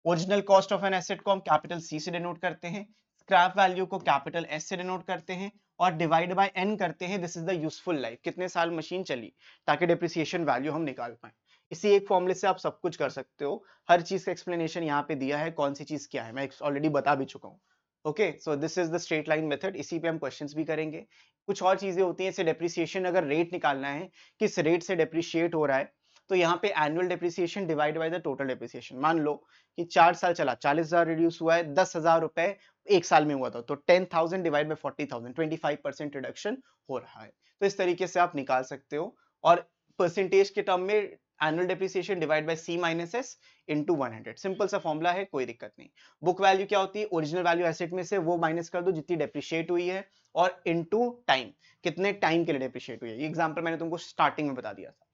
S1: Original cost of an asset को हम कैपिटल सी से डिनोट करते हैं. स्क्रैप वैल्यू को कैपिटल एस से डिनोट करते हैं और डिवाइड बाय एन करते हैं. This is the useful life, कितने साल मशीन चली, ताकि डेप्रिसिएशन वैल्यू हम निकाल पाए. इसी एक फॉर्मूले से आप सब कुछ कर सकते हो. हर चीज का एक्सप्लेनेशन यहाँ पे दिया है, कौन सी चीज क्या है मैं ऑलरेडी बता भी चुका हूँ. Okay, so this is the straight line method. इसी पे हम क्वेश्चंस भी करेंगे. कुछ और चीजें होती हैं, जैसे डेप्रिसिएशन अगर रेट निकालना है, किस रेट से डेप्रिशिएट हो रहा है, तो यहाँ पे annual depreciation divide by the total depreciation. मान लो कि 4 साल चला, 40,000 रिड्यूस हुआ है, 10,000 रुपए एक साल में हुआ था, तो 10,000 डिवाइड बाय 40,000, 25% रिडक्शन हो रहा है. तो इस तरीके से आप निकाल सकते हो. और परसेंटेज के टर्म में annual depreciation divide by C minus S into 100. Simple सा फॉर्मूला है, कोई दिक्कत नहीं. बुक वैल्यू क्या होती है, ओरिजिनल वैल्यू एसेट में से वो माइनस कर दो जितनी डेप्रिशिएट हुई है, और इनटू टाइम, कितने टाइम के लिए डेप्रिशिएट हुई है. ये एग्जांपल मैंने तुमको स्टार्टिंग में बता दिया था.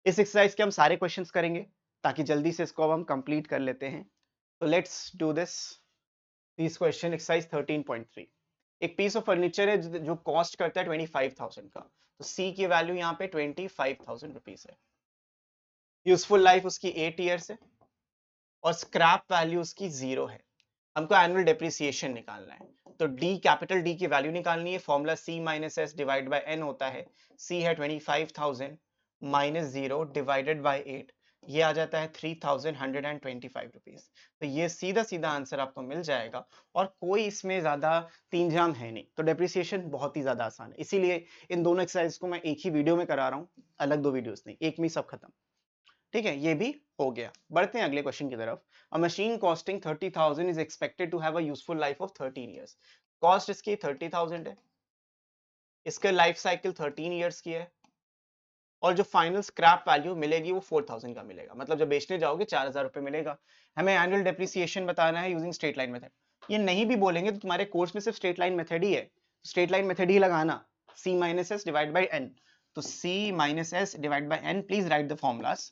S1: इस एक्सरसाइज के हम सारे क्वेश्चंस करेंगे ताकि जल्दी से इसको अब हम कंप्लीट कर लेते हैं. तो let's do this question. Exercise 13.3. एक पीस ऑफ फर्नीचर है जो कॉस्ट करता है 25,000 का. तो C की वैल्यू यहाँ पे 25,000 रुपीज है. यूजफुल लाइफ उसकी 8 ईयर्स है और स्क्रैप वैल्यू उसकी 0 है. हमको एनुअल डेप्रिसिएशन निकालना है, तो D, कैपिटल D की वैल्यू निकालनी है. Formula C minus S divide by N होता है. C है 25,000 माइनस 0 डिवाइडेड बाय 8, ये आ जाता है 3,125 रुपीज. तो ये सीधा सीधा आंसर आपको मिल जाएगा, और कोई इसमें ज्यादा तीन जाम है नहीं. तो डेप्रिसिएशन बहुत ही ज्यादा आसान है, इसीलिए इन दोनों एक्सरसाइज को मैं एक ही वीडियो में करा रहा हूँ, अलग दो वीडियोस नहीं, एक में सब खत्म. ठीक है, ये भी हो गया. बढ़ते हैं अगले क्वेश्चन की तरफ. A machine costing 30,000 is expected to have a useful life of 13 years. Cost इसकी 30,000 है, इसका लाइफ साइकिल 13 इयर्स की है, और जो फाइनल स्क्रैप वैल्यू मिलेगी वो 4,000 का मिलेगा. मतलब जब बेचने जाओगे 4,000 रुपए मिलेगा. हमें एनुअल डेप्रिसिएशन बताना है यूजिंग स्ट्रेट लाइन मेथड. ये नहीं भी बोलेंगे तो तुम्हारे कोर्स में सिर्फ स्ट्रेट लाइन मेथड ही है, स्ट्रेट लाइन मेथड ही लगाना. C minus S divide by N. तो C minus S divide by N, please write the formulas.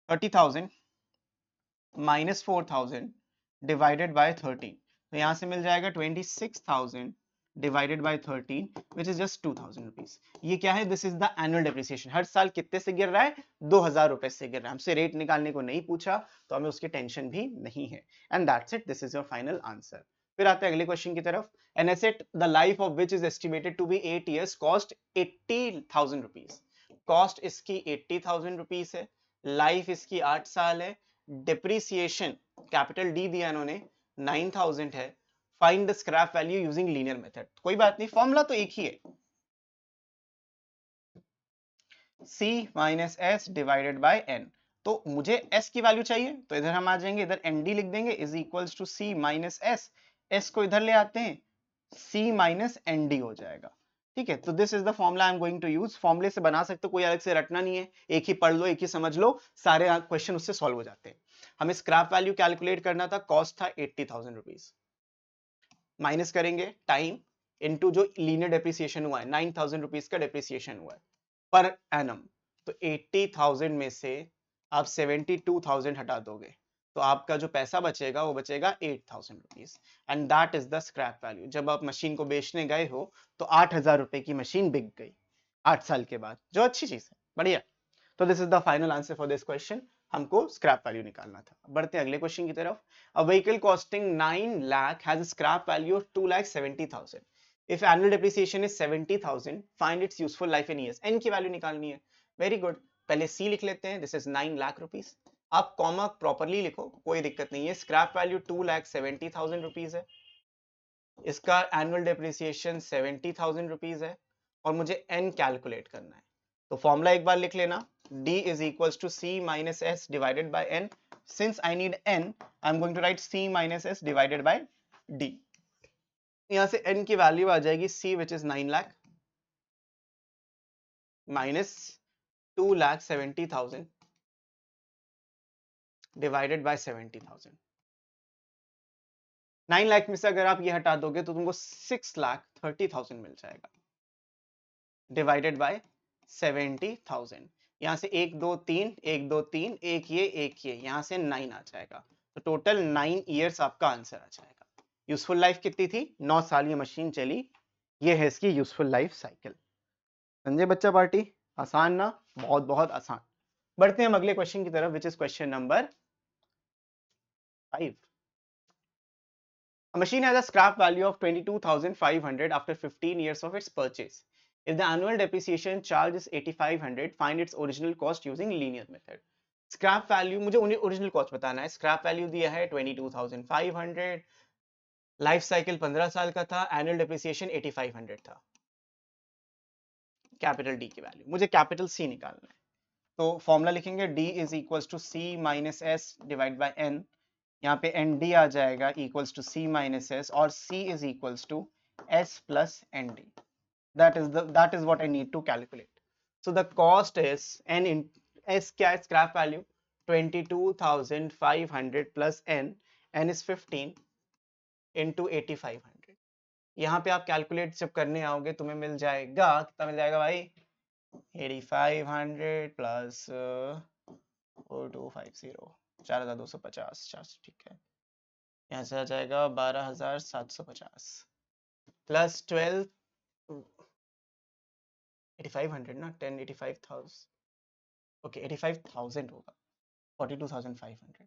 S1: 30,000 minus 4,000 divided by 13, तो यहाँ से मिल जाएगा 26,000 divided by 13, which is just 2,000 rupees. ये क्या है, this is the annual depreciation. हर साल कितने से गिर रहा है, 2,000 रुपए से गिर रहा है. हमसे रेट निकालने को नहीं पूछा, तो हमें उसकी टेंशन भी नहीं है. And that's it, this is your final answer. फिर आते हैं अगले क्वेश्चन की तरफ. An asset the life of which is estimated to be 8 years cost 80,000 rupees. Cost इसकी 80,000 रुपीज है, लाइफ इसकी 8 साल है, डिप्रिसिएशन कैपिटल डी दिया इन्होंने 9,000 है. Find the scrap value using linear method. कोई बात नहीं, फॉर्मूला तो एक ही है, C minus S divided by N. तो मुझे S की वैल्यू चाहिए, तो इधर हम आ जाएंगे, इधर ND लिख देंगे is equals to C minus S. S को इधर ले आते हैं, C माइनस ND हो जाएगा. ठीक है, तो this is the formula I am going to use. फॉर्मूले से बना सकते हो, कोई अलग से रटना नहीं है, एक ही पढ़ लो, एक ही समझ लो, सारे क्वेश्चन उससे सॉल्व हो जाते हैं. हमें स्क्रैप वैल्यू कैलकुलेट करना था, कॉस्ट था 80,000 रुपीज, माइनस करेंगे टाइम, इनटू जो लीनियर डेप्रिसिएशन हुआ है 9,000 रुपीज का डेप्रिसिएशन हुआ है पर एनम, तो 80,000 में से आप 72,000 हटा दोगे तो आपका जो पैसा बचेगा वो बचेगा 8,000 rupees and that is the scrap value. जब आप मशीन को बेचने गए हो तो 8,000 रुपए की मशीन बिक गई 8 साल के बाद, जो अच्छी चीज है, बढ़िया। तो this is the final answer for this question, हमको स्क्रैप वैल्यू निकालना था। बढ़ते हैं अगले क्वेश्चन की तरफ। A vehicle costing 9 lakh has a scrap value of 2,70,000। If annual depreciation is 70,000 find its useful life in years. N की वैल्यू निकालनी है। वेरी गुड, पहले सी लिख लेते हैं, दिस इज 9 लाख रुपीस। आप कॉमा प्रॉपरली लिखो, कोई दिक्कत नहीं है। स्क्रैप वैल्यू 2,70,000 रुपीस है, इसका एनुअल डेप्रिसिएशन 70,000 रुपीस है और मुझे एन कैलकुलेट करना है। तो फॉर्मूला एक बार लिख लेना, d is equals to c minus s divided by n. Since I need n, I'm going to write c minus s divided by d. यहां से n की वैल्यू आ जाएगी c which is 9 lakh minus 2,70,000 divided by 70,000. 9 lakh में से अगर आप ये हटा दोगे तो तुमको 6,30,000 मिल जाएगा डिवाइडेड बाय 70,000। यहाँ से 1 2 3 1 2 3 एक ये यहाँ से 9 आ जाएगा, तो टोटल 9 इयर्स आपका आंसर आ जाएगा। यूजफुल लाइफ कितनी थी? 9 साल ये मशीन चली, ये है इसकी यूजफुल लाइफ साइकिल। संजय बच्चा पार्टी, आसान ना? बहुत बहुत आसान। बढ़ते हैं हम अगले क्वेश्चन की तरफ, which is question number 5। A machine has a scrap value of 22,500 after 15 years of its purchase. If the annual depreciation charge is 8,500, find its original cost using linear method. Scrap value, मुझे original cost बताना है। Scrap value दिया है 22,500, life cycle 15 साल का था, annual depreciation 8,500 था। Capital D की वैल्यू, मुझे कैपिटल सी निकालना है। तो फॉर्मूला लिखेंगे, d is equals to c minus s divided by n. यहाँ पे nd आ जाएगा equals to c minus s और c is equals to s plus nd. That is what I need to calculate. So the cost is n in s क्या है? Scrap value 22,500 plus n is 15 into 8,500. यहाँ पे आप calculate जब करने आओगे तुम्हें मिल जाएगा, कितना मिल जाएगा भाई? 8,500 plus 4250, 4,250, ठीक है। यहाँ से आ जाएगा 12,750 प्लस 12 8,500 ना, 10 85,000, ओके 85,000 होगा, 42,500,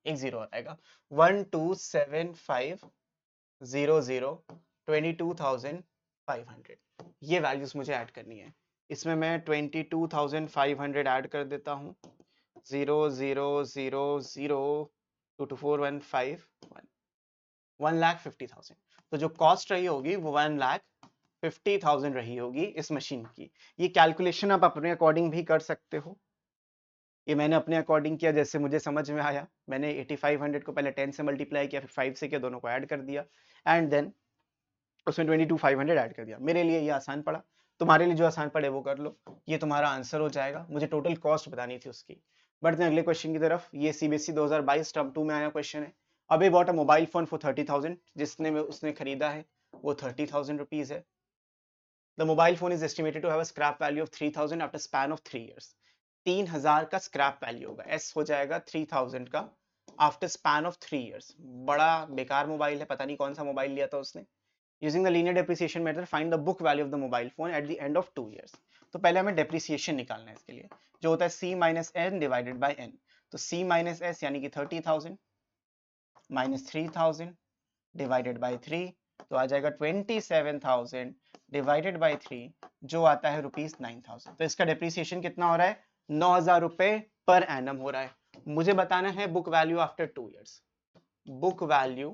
S1: एक जीरो आएगा। 127500 22,500, ये वैल्यूज मुझे ऐड करनी है। इसमें मैं 22,500 ऐड कर देता हूँ, 0,0,0,0,224,151, 1,50,000। तो जो कॉस्ट रही होगी वो 1,50,000 रही होगी इस मशीन की। ये कैलकुलेशन आप अपने अकॉर्डिंग भी कर सकते हो, ये मैंने अपने अकॉर्डिंग किया जैसे मुझे समझ में आया। मैंने 8,500 को पहले 10 से मल्टीप्लाई किया, फिर 5 से किया, दोनों को ऐड कर दिया एंड देन उसमें 22,500 ऐड कर दिया। मेरे लिए ये आसान पड़ा, तुम्हारे लिए जो आसान पड़े वो कर लो। ये तुम्हारा आंसर हो जाएगा, मुझे टोटल कॉस्ट बतानी थी उसकी। बढ़ते हैं अगले क्वेश्चन की तरफ। ये सीबीएसई 2022 टर्म 2 में आया क्वेश्चन है। Abe bought a mobile phone for 30,000, जिसने उसने खरीदा है वो 30,000 रुपीज है। The mobile phone is estimated to have a scrap value of 3,000 after span of 3 years. 3,000 का स्क्रैप वैल्यू होगा, एस हो जाएगा 3,000 का आफ्टर स्पैन ऑफ 3 इयर्स। बड़ा बेकार मोबाइल है, पता नहीं कौन सा मोबाइल लिया था उसने। Using the linear depreciation method, find the book value of the mobile phone at the end of 2 years. तो पहले हमें depreciation निकालना है इसके लिए, जो होता है c minus n divided by n. तो c minus s यानी कि 30,000 minus 3,000 divided by 3, तो आ जाएगा 27,000 divided by 3, जो आता है ₹9,000। तो इसका depreciation कितना हो रहा है? 9,000 रुपए पर एनम हो रहा है। मुझे बताना है book value after 2 years. book value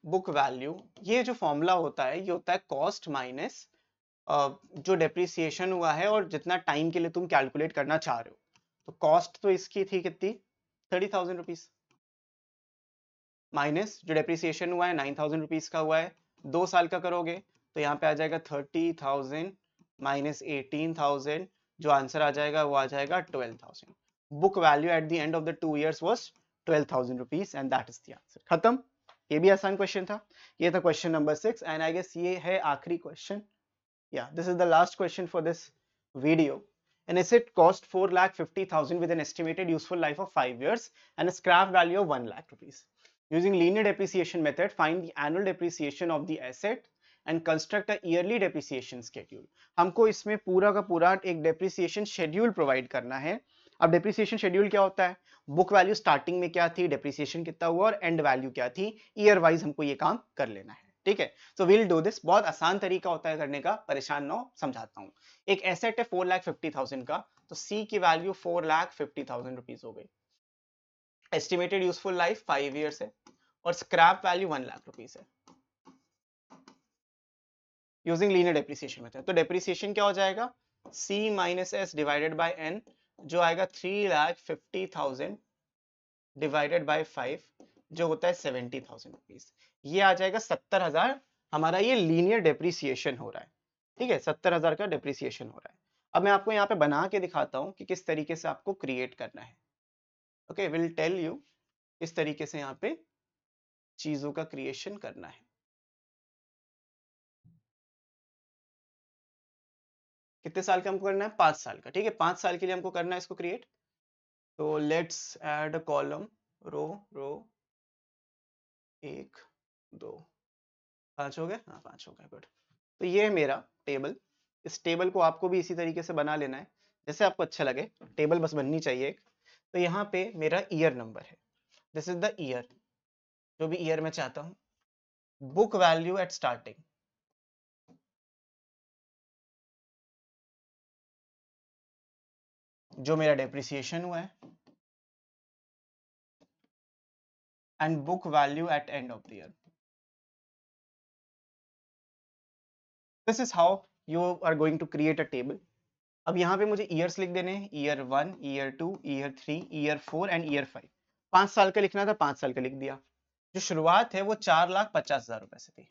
S1: book value, ये जो फॉर्मूला होता है ये होता है कॉस्ट माइनस जो डेप्रिसिएशन हुआ है और जितना टाइम के लिए तुम कैलकुलेट करना चाह रहे हो। तो कॉस्ट तो इसकी थी कितनी? 30,000 रुपीज, माइनस जो डेप्रिसिएशन हुआ है 9,000 रुपीज का हुआ है, 2 साल का करोगे तो यहाँ पे आ जाएगा 30,000 माइनस 18,000, जो आंसर आ जाएगा वो आ जाएगा 12,000। Book value at the end of the 2 years was 12,000 rupees and that is the answer. खत्म। ये भी आसान क्वेश्चन था। ये था question number 6 and I guess ये है आखिरी question. Yeah, this is the last question for this video. An asset cost 4,50,000 with an estimated useful life of 5 years and a scrap value of 1 lakh rupees. Using linear depreciation method, find the annual depreciation of the asset and construct a yearly depreciation schedule. हमको इसमें पूरा का पूरा एक depreciation schedule provide करना है। अब depreciation schedule क्या होता है? बुक वैल्यू स्टार्टिंग में क्या थी, depreciation कितना हुआ और एंड वैल्यू क्या थी, ईयर वाइज हमको ये काम कर लेना है। ठीक है, सो विल डू दिस। बहुत आसान तरीका होता है करने का, परेशान ना हो, समझाता हूँ। एक एसेट है 4,50,000 का, तो सी की वैल्यू 4,50,000 रुपीज हो गई। एस्टिमेटेड यूजफुल लाइफ 5 इयर्स है और स्क्रैप वैल्यू 1 लाख रुपीज है। यूजिंग लीनियर डेप्रिसिएशन मेथड, तो डेप्रिसिएशन क्या हो जाएगा, C minus S divided by n, जो आएगा 3,50,000 डिवाइडेड बाय 5, जो होता है 70,000 रुपीज। ये आ जाएगा 70,000। हमारा ये लीनियर डेप्रिसिएशन हो रहा है। ठीक है, 70,000 का डेप्रिसिएशन हो रहा है। अब मैं आपको यहाँ पे बना के दिखाता हूँ कि किस तरीके से आपको क्रिएट करना है। ओके, विल टेल यू किस तरीके से यहाँ पे चीजों का क्रिएशन करना है। कितने साल का हमको करना है, 5 साल का। ठीक है, 5 साल के लिए हमको करना है इसको क्रिएट। तो लेट्स ऐड कॉलम, रो, 1 2 5 हो गए, हाँ 5 हो गए, गुड। तो ये है मेरा टेबल। इस टेबल को आपको भी इसी तरीके से बना लेना है जैसे आपको अच्छा लगे, टेबल बस बननी चाहिए एक। तो यहाँ पे मेरा ईयर नंबर है, दिस इज द ईयर, जो भी ईयर मैं चाहता हूँ। बुक वैल्यू एट स्टार्टिंग, जो मेरा डेप्रिसिएशन हुआ है, and book value at end of the year. This is how you are going to create a table. अब यहाँ पे मुझे ईयर्स लिख देने हैं, year 1, year 2, year 3, year 4 and year 5। 5 साल का लिखना था, 5 साल का लिख दिया। जो शुरुआत है वो 4,50,000 रुपए से थी।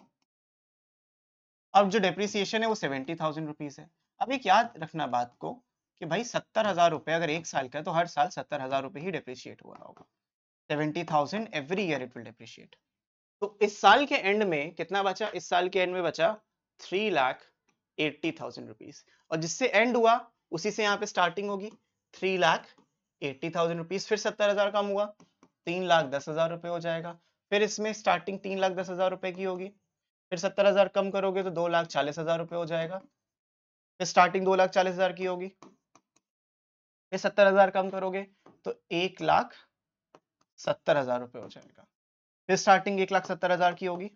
S1: अब जो डेप्रिसिएशन है वो 70,000 रुपीज है। अब एक याद रखना बात को कि भाई 70,000 रुपए अगर एक साल का है तो हर साल 70,000 रुपए ही डेप्रिशिएट हुआ होगा। 70,000 every year it will depreciate. तो इस साल के एंड में कितना बचा, इस साल के एंड में बचा 3,80,000 रुपीज, और जिससे एंड हुआ उसी से यहाँ पे स्टार्टिंग होगी 3,80,000 रुपीज। फिर 70,000 कम हुआ, 3,10,000 रुपए हो जाएगा। फिर इसमें स्टार्टिंग 3,10,000 रुपए की होगी, फिर 70,000 कम करोगे तो 2,40,000 रुपए हो जाएगा। फिर स्टार्टिंग 2,40,000 की होगी, फिर 70,000 कम करोगे तो 1,70,000 रुपए हो जाएगा। फिर स्टार्टिंग 1,70,000 की होगी,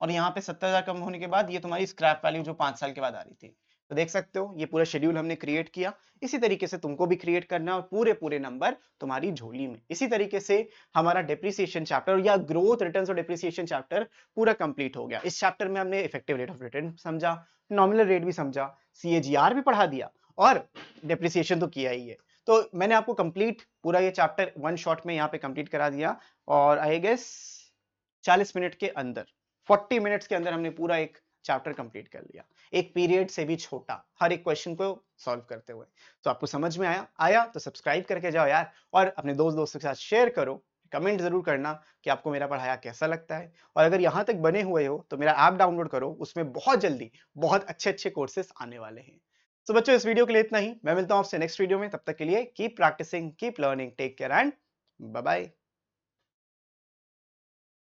S1: और यहाँ पे 70,000 कम होने के बाद ये तुम्हारी स्क्रैप वैल्यू जो 5 साल के बाद आ रही थी। तो देख सकते हो ये पूरा शेड्यूल हमने क्रिएट किया। इसी तरीके से तुमको भी क्रिएट करना है और पूरे पूरे नंबर तुम्हारी झोली में। इसी तरीके से हमारा डेप्रिसिएशन चैप्टर या ग्रोथ रिटर्न्स और डेप्रिसिएशन चैप्टर पूरा कंप्लीट हो गया। इस चैप्टर में हमने इफेक्टिव रेट ऑफ रिटर्न समझा, नॉमिनल रेट भी समझा, CAGR भी पढ़ा दिया और डेप्रिसिएशन तो किया ही है। तो मैंने आपको कंप्लीट पूरा ये चैप्टर वन शॉट में यहाँ पे कंप्लीट करा दिया, और आई गेस 40 मिनट के अंदर, 40 मिनट्स के अंदर हमने पूरा एक चैप्टर कंप्लीट कर लिया, एक पीरियड से भी छोटा, हर एक क्वेश्चन को सॉल्व करते हुए। तो आपको समझ में आया तो सब्सक्राइब करके जाओ यार, और अपने दोस्तों के साथ शेयर करो। कमेंट जरूर करना कि आपको मेरा पढ़ाया कैसा लगता है, और अगर यहाँ तक बने हुए हो तो मेरा ऐप डाउनलोड करो, उसमें बहुत जल्दी बहुत अच्छे कोर्सेस आने वाले हैं। तो बच्चों इस वीडियो के लिए इतना ही, मैं मिलता हूँ आपसे नेक्स्ट वीडियो में। तब तक के लिए keep practising, keep learning, take care and bye bye.